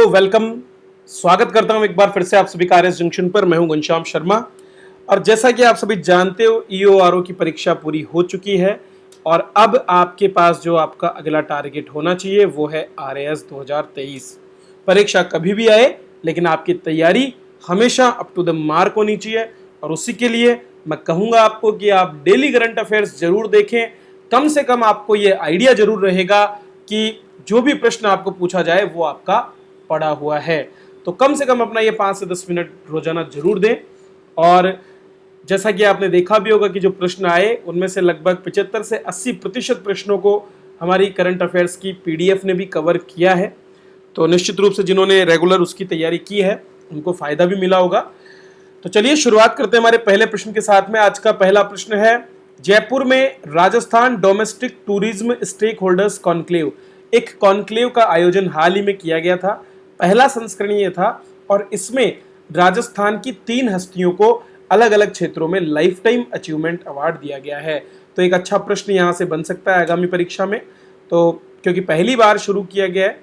तो वेलकम। स्वागत करता हूं एक बार फिर से आप सभी का आरएस जंक्शन पर। मैं हूं घनश्याम शर्मा और जैसा कि आप सभी जानते हो ईओआरओ की परीक्षा पूरी हो चुकी है और अब आपके पास जो आपका अगला टारगेट होना चाहिए वो है आरएएस 2023। परीक्षा कभी भी आए लेकिन आपकी तैयारी हमेशा अप टू द मार्क होनी चाहिए और उसी के लिए मैं कहूंगा आपको कि आप डेली करंट अफेयर्स जरूर देखें। कम से कम आपको ये आइडिया जरूर रहेगा कि जो भी प्रश्न आपको पूछा जाए वो आपका पड़ा हुआ है। तो कम से कम अपना ये 5 से 10 मिनट रोजाना जरूर दें। और जैसा कि आपने देखा भी होगा कि जो प्रश्न आए उनमें से लगभग 75 से 80% प्रश्नों को हमारी करंट अफेयर्स की पीडीएफ ने भी कवर किया है। तो निश्चित रूप से जिन्होंने रेगुलर उसकी तैयारी की है उनको फायदा भी मिला होगा। तो चलिए शुरुआत करते हैं हमारे पहले प्रश्न के साथ में। आज का पहला प्रश्न है, जयपुर में Rajasthan domestic tourism stakeholders conclave, एक कॉन्क्लेव का आयोजन हाल ही में किया गया था। पहला संस्करण ये था और इसमें राजस्थान की 3 हस्तियों को अलग अलग क्षेत्रों में लाइफ टाइम अचीवमेंट अवार्ड दिया गया है। तो एक अच्छा प्रश्न यहाँ से बन सकता है आगामी परीक्षा में। तो क्योंकि पहली बार शुरू किया गया है,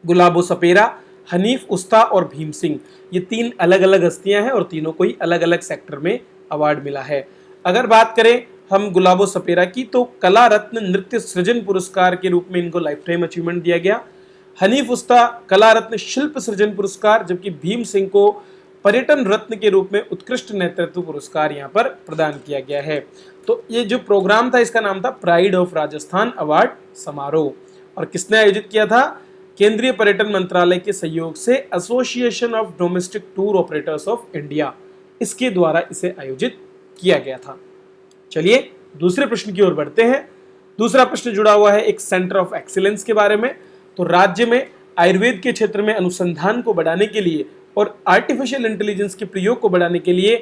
गुलाबो सपेरा, हनीफ उस्ता और भीम सिंह, ये 3 अलग अलग हस्तियां हैं और तीनों को ही अलग अलग सेक्टर में अवार्ड मिला है। अगर बात करें हम गुलाबो सपेरा की, तो कला रत्न नृत्य सृजन पुरस्कार के रूप में इनको लाइफ टाइम अचीवमेंट दिया गया। हनीफ उस्ता कला रत्न शिल्प सृजन पुरस्कार, जबकि भीम सिंह को पर्यटन रत्न के रूप में उत्कृष्ट नेतृत्व पुरस्कार यहाँ पर प्रदान किया गया है। तो ये जो प्रोग्राम था इसका नाम था प्राइड ऑफ राजस्थान अवार्ड समारोह। और किसने आयोजित किया था? केंद्रीय पर्यटन मंत्रालय के सहयोग से association of domestic tour operators of India, इसके द्वारा इसे आयोजित किया गया था। चलिए दूसरे प्रश्न की ओर बढ़ते हैं। दूसरा प्रश्न जुड़ा हुआ है एक सेंटर ऑफ एक्सीलेंस के बारे में। तो राज्य में आयुर्वेद के क्षेत्र में अनुसंधान को बढ़ाने के लिए और आर्टिफिशियल इंटेलिजेंस के प्रयोग को बढ़ाने के लिए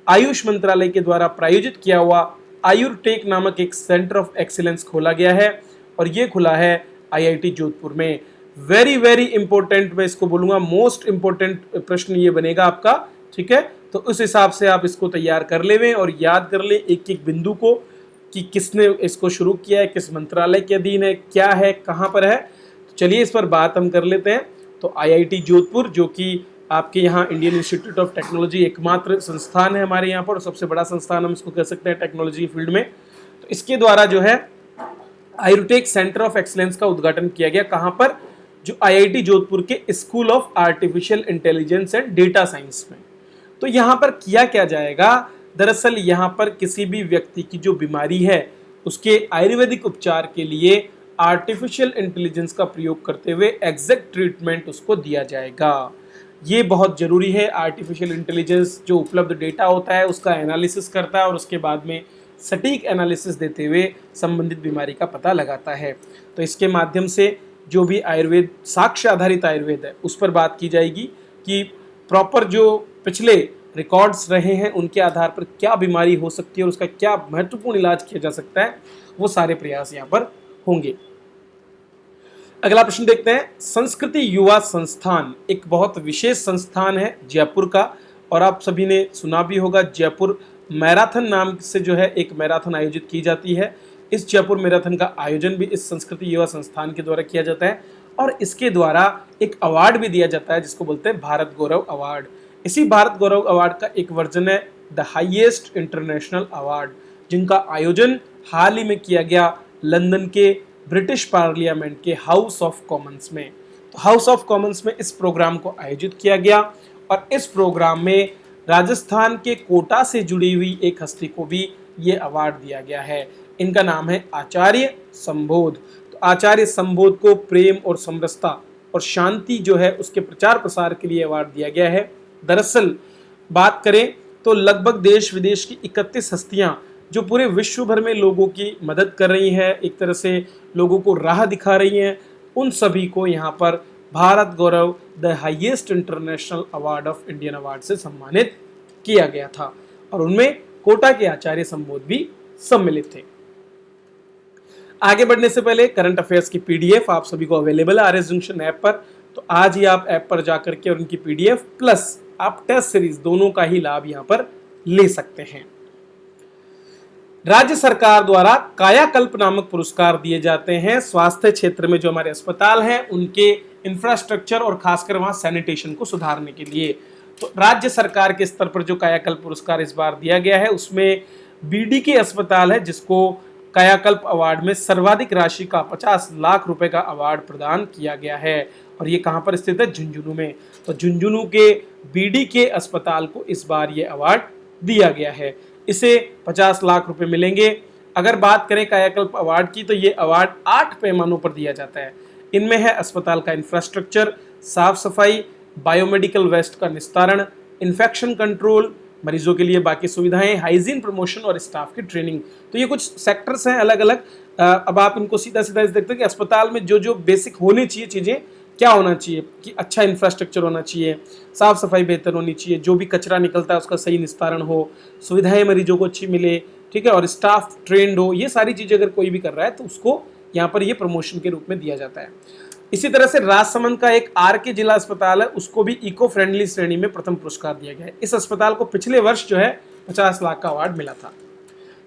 आयुष मंत्रालय के द्वारा प्रायोजित किया हुआ आयुर्टेक नामक एक सेंटर ऑफ एक्सीलेंस खोला गया है और ये खुला है आईआईटी जोधपुर में। वेरी वेरी इंपॉर्टेंट, मैं इसको बोलूंगा मोस्ट इंपॉर्टेंट प्रश्न ये बनेगा आपका। ठीक है, तो उस हिसाब से आप इसको तैयार कर लें और याद कर लें एक एक बिंदु को कि किसने इसको शुरू किया है, किस मंत्रालय के अधीन है, क्या है, कहाँ पर है। तो चलिए इस पर बात हम कर लेते हैं। तो आईआईटी जोधपुर, जो कि आपके यहाँ इंडियन इंस्टीट्यूट ऑफ टेक्नोलॉजी एकमात्र संस्थान है हमारे यहाँ पर, सबसे बड़ा संस्थान हम इसको कह सकते हैं टेक्नोलॉजी फील्ड में। तो इसके द्वारा जो है आयुर्टेक सेंटर ऑफ एक्सीलेंस का उद्घाटन किया गया। कहाँ पर? जो आईआईटी जोधपुर के school of artificial intelligence and data science में। तो यहाँ पर किया क्या जाएगा? दरअसल यहाँ पर किसी भी व्यक्ति की जो बीमारी है उसके आयुर्वेदिक उपचार के लिए आर्टिफिशियल इंटेलिजेंस का प्रयोग करते हुए एग्जैक्ट ट्रीटमेंट उसको दिया जाएगा। ये बहुत जरूरी है। आर्टिफिशियल इंटेलिजेंस जो उपलब्ध डेटा होता है उसका एनालिसिस करता है और उसके बाद में सटीक एनालिसिस देते हुए संबंधित बीमारी का पता लगाता है। तो इसके माध्यम से जो भी आयुर्वेद, साक्ष्य आधारित आयुर्वेद है, उस पर बात की जाएगी कि प्रॉपर जो पिछले रिकॉर्ड्स रहे हैं उनके आधार पर क्या बीमारी हो सकती है और उसका क्या महत्वपूर्ण इलाज किया जा सकता है, वो सारे प्रयास यहाँ पर होंगे। अगला प्रश्न देखते हैं। संस्कृति युवा संस्थान एक बहुत विशेष संस्थान है जयपुर का, और आप सभी ने सुना भी होगा जयपुर मैराथन नाम से जो है एक मैराथन आयोजित की जाती है। इस जयपुर मैराथन का आयोजन भी इस संस्कृति युवा संस्थान के द्वारा किया जाता है और इसके द्वारा एक अवार्ड भी दिया जाता है जिसको बोलते हैं भारत गौरव अवार्ड। इसी भारत गौरव अवार्ड का एक वर्जन है द हाईएस्ट इंटरनेशनल अवार्ड, जिनका आयोजन हाल ही में किया गया लंदन के ब्रिटिश पार्लियामेंट के हाउस ऑफ कॉमन्स में। तो हाउस ऑफ कॉमन्स में इस प्रोग्राम को आयोजित किया गया और इस प्रोग्राम में राजस्थान के कोटा से जुड़ी हुई एक हस्ती को भी ये अवार्ड दिया गया है। इनका नाम है आचार्य संबोध। तो आचार्य संबोध को प्रेम और समरसता और शांति जो है उसके प्रचार प्रसार के लिए अवार्ड दिया गया है। दरअसल बात करें तो लगभग देश विदेश की 31 हस्तियां जो पूरे विश्व भर में लोगों की मदद कर रही हैं, एक तरह से लोगों को राह दिखा रही हैं, उन सभी को यहाँ पर Bharat Gaurav the highest international award of Indian award से सम्मानित किया गया था और उनमें कोटा के आचार्य संबोध भी सम्मिलित थे। आगे बढ़ने से पहले करंट अफेयर्स की पीडीएफ आप सभी को अवेलेबल है आरएस जंक्शन ऐप पर। तो आज ही आप ऐप पर जाकर के और उनकी पीडीएफ प्लस आप टेस्ट सीरीज दोनों का ही लाभ यहाँ पर ले सकते हैं। राज्य सरकार द्वारा कायाकल्प नामक पुरस्कार दिए जाते हैं स्वास्थ्य क्षेत्र में जो हमारे अस्पताल हैं उनके इंफ्रास्ट्रक्चर और खासकर वहाँ सैनिटेशन को सुधारने के लिए। तो राज्य सरकार के स्तर पर जो कायाकल्प पुरस्कार इस बार दिया गया है उसमें बीडीके अस्पताल है, जिसको कायाकल्प अवार्ड में सर्वाधिक राशि का 50 लाख रुपए का अवार्ड प्रदान किया गया है। और ये कहाँ पर स्थित है? झुंझुनू में। तो झुंझुनू के बीडीके अस्पताल को इस बार ये अवार्ड दिया गया है। इसे 50 लाख रुपए मिलेंगे। अगर बात करें कायाकल्प अवार्ड की तो ये अवार्ड 8 पैमानों पर दिया जाता है। इनमें है अस्पताल का इंफ्रास्ट्रक्चर, साफ सफाई, बायोमेडिकल वेस्ट का निस्तारण, इन्फेक्शन कंट्रोल, मरीजों के लिए बाकी सुविधाएं, हाइजीन प्रमोशन और स्टाफ की ट्रेनिंग। तो ये कुछ सेक्टर्स हैं अलग अलग। अब आप इनको सीधा सीधा देखते हैं कि अस्पताल में जो जो बेसिक होनी चाहिए चीज़ें क्या होना चाहिए, कि अच्छा इंफ्रास्ट्रक्चर होना चाहिए, साफ सफाई बेहतर होनी चाहिए, जो भी कचरा निकलता है उसका सही निस्तारण हो, सुविधाएं मरीजों को अच्छी मिले, ठीक है, और स्टाफ ट्रेंड हो। ये सारी चीज़ें अगर कोई भी कर रहा है तो उसको यहाँ पर ये प्रमोशन के रूप में दिया जाता है। इसी तरह से राजसमंद का एक आरके जिला अस्पताल है, उसको भी इको फ्रेंडली श्रेणी में प्रथम पुरस्कार दिया गया है। इस अस्पताल को पिछले वर्ष जो है 50 लाख का अवार्ड मिला था।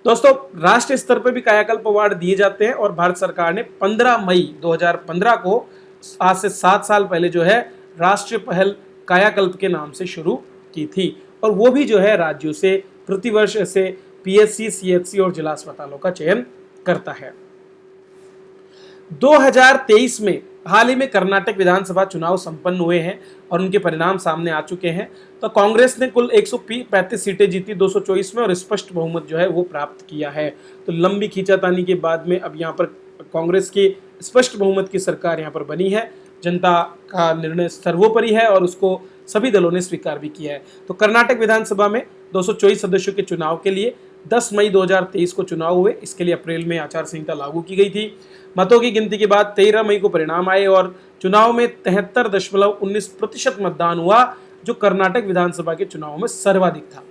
दोस्तों, राष्ट्रीय स्तर पर भी कायाकल्प अवार्ड दिए जाते हैं और भारत सरकार ने 15 मई 2015 को, आज से 7 साल पहले जो है, राष्ट्रीय पहल कायाकल्प के नाम से शुरू की थी। और वो भी जो है राज्यों से प्रतिवर्ष ऐसे पीएचसी, सीएचसी और जिला अस्पतालों का चयन करता है। 2023 में हाल ही में कर्नाटक विधानसभा चुनाव संपन्न हुए हैं और उनके परिणाम सामने आ चुके हैं। तो कांग्रेस ने कुल 135 सीटें जीती 224 में और स्पष्ट बहुमत जो है वो प्राप्त किया है। तो लंबी खींचातानी के बाद में अब यहाँ पर कांग्रेस की स्पष्ट बहुमत की सरकार यहाँ पर बनी है। जनता का निर्णय सर्वोपरि है और उसको सभी दलों ने स्वीकार भी किया है। तो कर्नाटक विधानसभा में 224 सदस्यों के चुनाव के लिए 10 मई 2023 को चुनाव हुए। इसके लिए अप्रैल में आचार संहिता लागू की गई थी। मतों की गिनती के बाद 13 मई को परिणाम आए और चुनाव में 73.19% मतदान हुआ, जो कर्नाटक विधानसभा के चुनाव में सर्वाधिक था।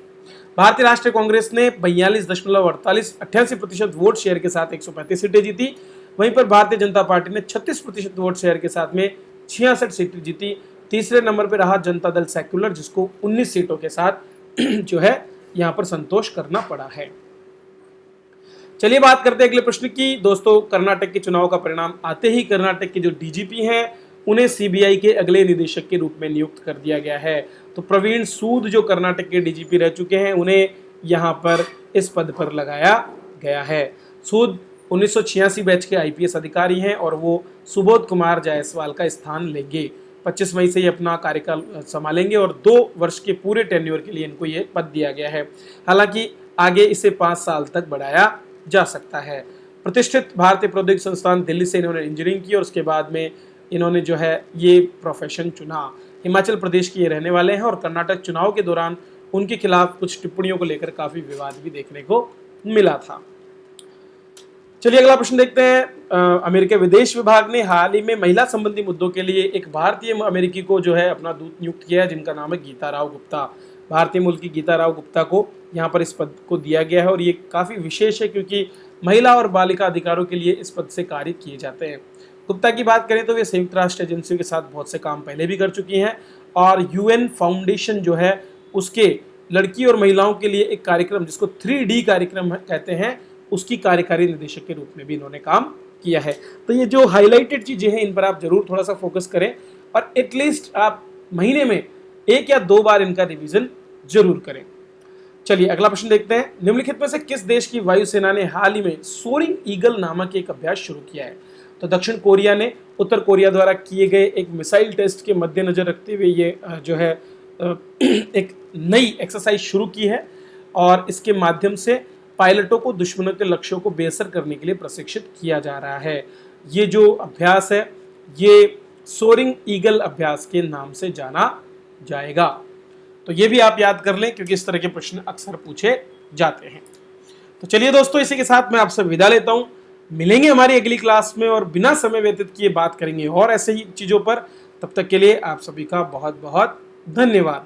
भारतीय राष्ट्रीय कांग्रेस ने 42.88% वोट शेयर के साथ 135 सीटें जीती। वहीं पर भारतीय जनता पार्टी ने 36% वोट शेयर के साथ में 66 सीटें जीती। तीसरे नंबर पर रहा जनता दल सेक्युलर, जिसको 19 सीटों के साथ जो है यहाँ पर संतोष करना पड़ा है। चलिए बात करते हैं अगले प्रश्न की। दोस्तों, कर्नाटक के चुनाव का परिणाम आते ही कर्नाटक के जो डीजीपी हैं उन्हें सीबीआई के अगले निदेशक के रूप में नियुक्त कर दिया गया है। तो प्रवीण सूद जो कर्नाटक के डीजीपी रह चुके हैं, उन्हें यहाँ पर इस पद पर लगाया गया है। सूद 1986 बैच के आईपीएस अधिकारी हैं और वो सुबोध कुमार जायसवाल का स्थान लेंगे। 25 मई से ही अपना कार्यकाल संभालेंगे और 2 वर्ष के पूरे टेन्योर के लिए इनको ये पद दिया गया है। हालांकि आगे इसे 5 साल तक बढ़ाया जा सकता है। प्रतिष्ठित भारतीय प्रौद्योगिकी संस्थान दिल्ली से इन्होंने इंजीनियरिंग की और उसके बाद में इन्होंने जो है ये प्रोफेशन चुना। हिमाचल प्रदेश के ये रहने वाले हैं और कर्नाटक चुनाव के दौरान उनके खिलाफ कुछ टिप्पणियों को लेकर काफी विवाद भी देखने को मिला था। चलिए अगला प्रश्न देखते हैं। अमेरिका विदेश विभाग ने हाल ही में महिला संबंधी मुद्दों के लिए एक भारतीय अमेरिकी को जो है अपना दूत नियुक्त किया है, जिनका नाम है गीता राव गुप्ता। भारतीय मूल की गीता राव गुप्ता को यहाँ पर इस पद को दिया गया है और ये काफ़ी विशेष है क्योंकि महिला और बालिका अधिकारों के लिए इस पद से कार्य किए जाते हैं। गुप्ता की बात करें तो वे संयुक्त राष्ट्र एजेंसियों के साथ बहुत से काम पहले भी कर चुकी हैं और यूएन फाउंडेशन जो है उसके लड़की और महिलाओं के लिए एक कार्यक्रम जिसको 3D कार्यक्रम कहते हैं, उसकी कार्यकारी निदेशक के रूप में भी इन्होंने काम किया है। तो ये जो हाईलाइटेड चीज़ें हैं इन पर आप जरूर थोड़ा सा फोकस करें और एटलीस्ट आप महीने में 1 या 2 बार इनका रिवीजन जरूर करें। चलिए अगला प्रश्न देखते हैं। निम्नलिखित में से किस देश की वायुसेना ने हाल ही में सोरिंग ईगल नामक एक अभ्यास शुरू किया है? तो दक्षिण कोरिया ने उत्तर कोरिया द्वारा किए गए एक मिसाइल टेस्ट के मद्देनजर रखते हुए ये जो है एक नई एक्सरसाइज शुरू की है और इसके माध्यम से पायलटों को दुश्मनों के लक्ष्यों को बेअसर करने के लिए प्रशिक्षित किया जा रहा है। ये जो अभ्यास है ये सोरिंग ईगल अभ्यास के नाम से जाना जाएगा। तो ये भी आप याद कर लें क्योंकि इस तरह के प्रश्न अक्सर पूछे जाते हैं। तो चलिए दोस्तों, इसी के साथ मैं आपसे विदा लेता हूं। मिलेंगे हमारी अगली क्लास में और बिना समय व्यतीत किए बात करेंगे और ऐसे ही चीज़ों पर। तब तक के लिए आप सभी का बहुत बहुत धन्यवाद।